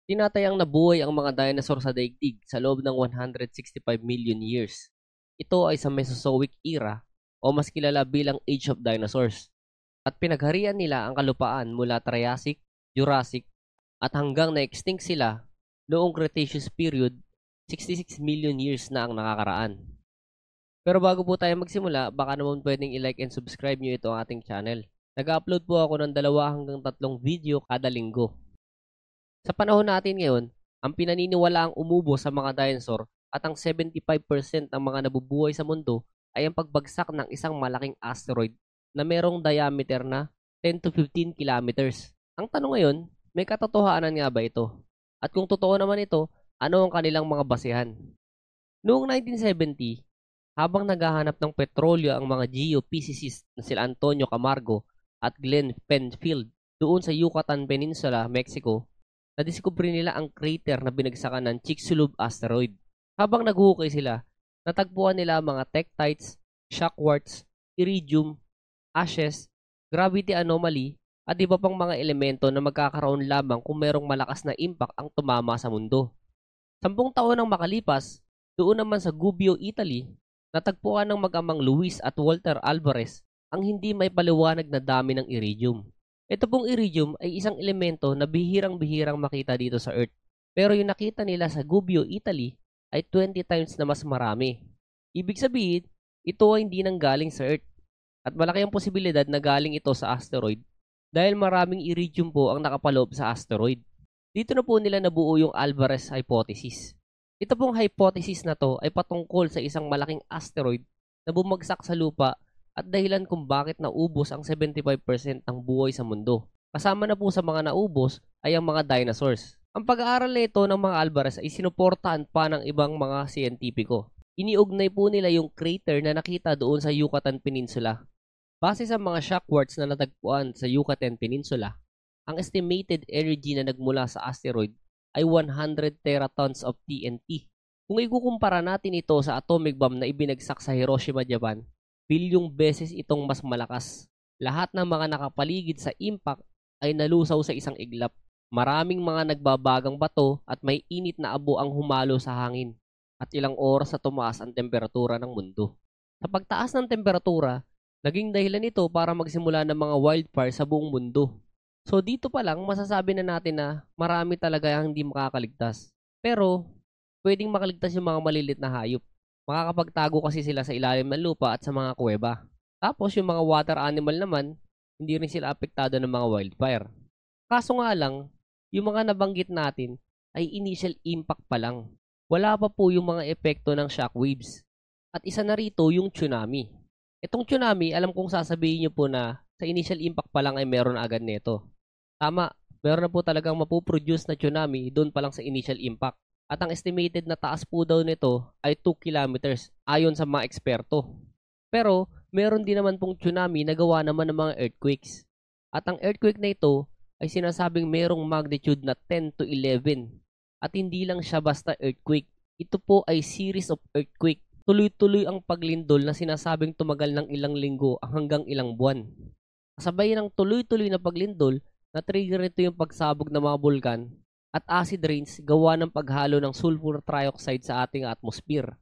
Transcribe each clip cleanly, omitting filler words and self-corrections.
Tinatayang nabuhay ang mga dinosaur sa daigdig sa loob ng 165 million years. Ito ay sa Mesozoic era o mas kilala bilang Age of Dinosaurs at pinagharian nila ang kalupaan mula Triassic, Jurassic at hanggang na-extinct sila noong Cretaceous period, 66 million years na ang nakakaraan. Pero bago po tayo magsimula, baka naman pwedeng i-like and subscribe nyo ito ang ating channel. Nag-upload po ako ng 2 hanggang 3 video kada linggo. Sa panahon natin ngayon, ang pinaniniwalaang umubo sa mga dinosaur at ang 75% ng mga nabubuhay sa mundo ay ang pagbagsak ng isang malaking asteroid na merong diameter na 10 to 15 kilometers. Ang tanong ngayon, may katotohanan nga ba ito? At kung totoo naman ito, ano ang kanilang mga basehan? Noong 1970, habang naghahanap ng petrolyo ang mga geophysicists na sila Antonio Camargo at Glenn Penfield doon sa Yucatan Peninsula, Mexico, nadiskubre nila ang crater na binagsakan ng Chicxulub asteroid. Habang naghuhukay sila, natagpuan nila mga tektites, shock quartz, iridium, ashes, gravity anomaly, at iba pang mga elemento na magkakaroon lamang kung merong malakas na impact ang tumama sa mundo. 10 taon ang makalipas, doon naman sa Gubbio, Italy, natagpuan ng mag-amang Luis at Walter Alvarez ang hindi may paliwanag na dami ng iridium. Ito pong iridium ay isang elemento na bihirang-bihirang makita dito sa Earth. Pero yung nakita nila sa Gubbio, Italy ay 20 times na mas marami. Ibig sabihin, ito ay hindi nanggaling sa Earth. At malaki ang posibilidad na galing ito sa asteroid dahil maraming iridium po ang nakapaloob sa asteroid. Dito na po nila nabuo yung Alvarez hypothesis. Ito pong hypothesis na to ay patungkol sa isang malaking asteroid na bumagsak sa lupa at dahilan kung bakit naubos ang 75% ng buhay sa mundo. Kasama na po sa mga naubos ay ang mga dinosaurs. Ang pag-aaral nito ng mga Alvarez ay sinuportahan pa ng ibang mga siyentipiko. Iniugnay po nila yung crater na nakita doon sa Yucatan Peninsula. Base sa mga shock quartz na natagpuan sa Yucatan Peninsula, ang estimated energy na nagmula sa asteroid ay 100 teratons of TNT. Kung ikukumpara natin ito sa atomic bomb na ibinagsak sa Hiroshima, Japan, bilyong beses itong mas malakas. Lahat ng mga nakapaligid sa impact ay nalusaw sa isang iglap. Maraming mga nagbabagang bato at may init na abo ang humalo sa hangin. At ilang oras na tumaas ang temperatura ng mundo. Sa pagtaas ng temperatura, naging dahilan ito para magsimula ng mga wildfire sa buong mundo. So dito pa lang masasabi na natin na marami talaga ang hindi makakaligtas. Pero pwedeng makaligtas yung mga malilit na hayop. Makakapagtago kasi sila sa ilalim ng lupa at sa mga kuweba. Tapos yung mga water animal naman, hindi rin sila apektado ng mga wildfire. Kaso nga lang, yung mga nabanggit natin ay initial impact pa lang. Wala pa po yung mga epekto ng shockwaves. At isa na rito yung tsunami. Itong tsunami, alam kong sasabihin nyo po na sa initial impact pa lang ay meron agad nito. Tama, meron na po talagang mapuproduce na tsunami doon pa lang sa initial impact. At ang estimated na taas po daw nito ay 2 kilometers ayon sa mga eksperto. Pero meron din naman pong tsunami na gawa naman ng mga earthquakes. At ang earthquake na ito ay sinasabing merong magnitude na 10 to 11. At hindi lang siya basta earthquake. Ito po ay series of earthquake. Tuloy-tuloy ang paglindol na sinasabing tumagal ng ilang linggo hanggang ilang buwan. Kasabay ng tuloy-tuloy na paglindol, na-trigger ito yung pagsabog ng mga bulkan at acid rains gawa ng paghalo ng sulfur trioxide sa ating atmosphere.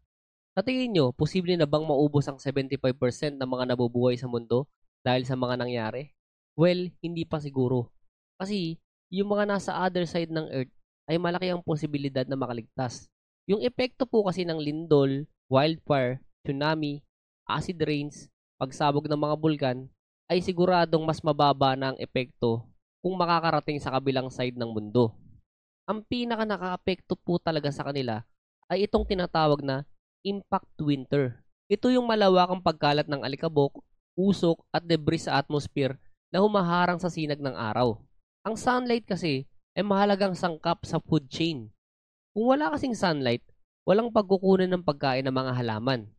Sa tingin nyo, posible na bang maubos ang 75% ng mga nabubuhay sa mundo dahil sa mga nangyari? Well, hindi pa siguro. Kasi yung mga nasa other side ng Earth ay malaki ang posibilidad na makaligtas. Yung epekto po kasi ng lindol, wildfire, tsunami, acid rains, pagsabog ng mga bulkan ay siguradong mas mababa na ang epekto kung makakarating sa kabilang side ng mundo. Ang pinaka nakaapekto po talaga sa kanila ay itong tinatawag na impact winter. Ito yung malawakang pagkalat ng alikabok, usok at debris sa atmosphere na humaharang sa sinag ng araw. Ang sunlight kasi ay mahalagang sangkap sa food chain. Kung wala kasing sunlight, walang pagkukunan ng pagkain ng mga halaman.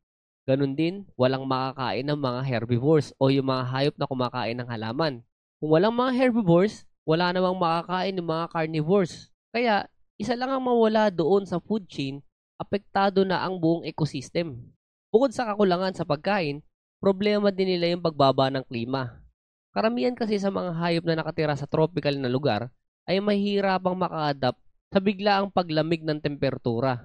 Ganun din, walang makakain ng mga herbivores o yung mga hayop na kumakain ng halaman. Kung walang mga herbivores, wala namang makakain ng mga carnivores. Kaya, isa lang ang mawala doon sa food chain, apektado na ang buong ecosystem. Bukod sa kakulangan sa pagkain, problema din nila yung pagbaba ng klima. Karamihan kasi sa mga hayop na nakatira sa tropical na lugar ay mahihirapang maka-adapt sa biglaang paglamig ng temperatura.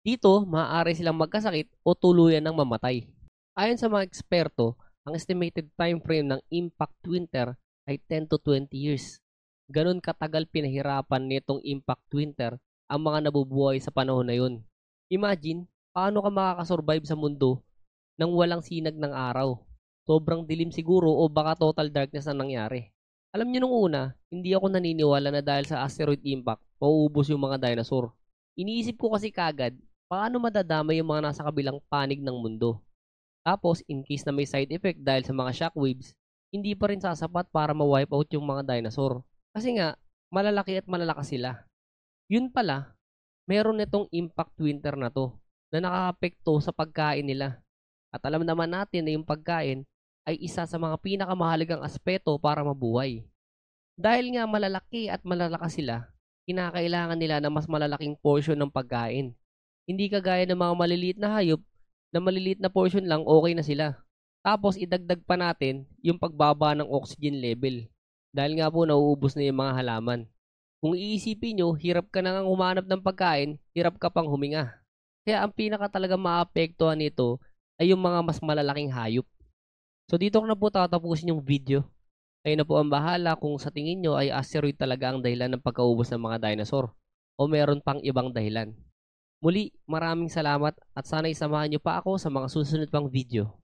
Dito, maaari silang magkasakit o tuluyan ng mamatay. Ayon sa mga eksperto, ang estimated time frame ng impact winter ay 10 to 20 years. Ganun katagal pinahirapan nitong impact winter ang mga nabubuhay sa panahon na yun. Imagine, paano ka makakasurvive sa mundo nang walang sinag ng araw? Sobrang dilim siguro o baka total darkness ang nangyari. Alam niyo nung una, hindi ako naniniwala na dahil sa asteroid impact, mauubos yung mga dinosaur. Iniisip ko kasi kagad, paano madadamay yung mga nasa kabilang panig ng mundo? Tapos, in case na may side effect dahil sa mga shockwaves, hindi pa rin sasapat para ma-wipe out yung mga dinosaur. Kasi nga, malalaki at malalakas sila. Yun pala, meron nitong impact winter na to na nakakapekto sa pagkain nila. At alam naman natin na yung pagkain ay isa sa mga pinakamahalagang aspeto para mabuhay. Dahil nga malalaki at malalakas sila, kinakailangan nila ng mas malalaking portion ng pagkain. Hindi kagaya ng mga maliliit na hayop na maliliit na portion lang okay na sila. Tapos idagdag pa natin yung pagbaba ng oxygen level. Dahil nga po nauubos na yung mga halaman. Kung iisipin nyo, hirap ka na nga humanap ng pagkain, hirap ka pang huminga. Kaya ang pinaka talaga maapektuhan nito ay yung mga mas malalaking hayop. So dito ko na po tatapusin yung video. Kayo na po ang bahala kung sa tingin nyo ay asteroid talaga ang dahilan ng pagkaubos ng mga dinosaur o meron pang ibang dahilan. Muli, maraming salamat at sana isamahan nyo pa ako sa mga susunod pang video.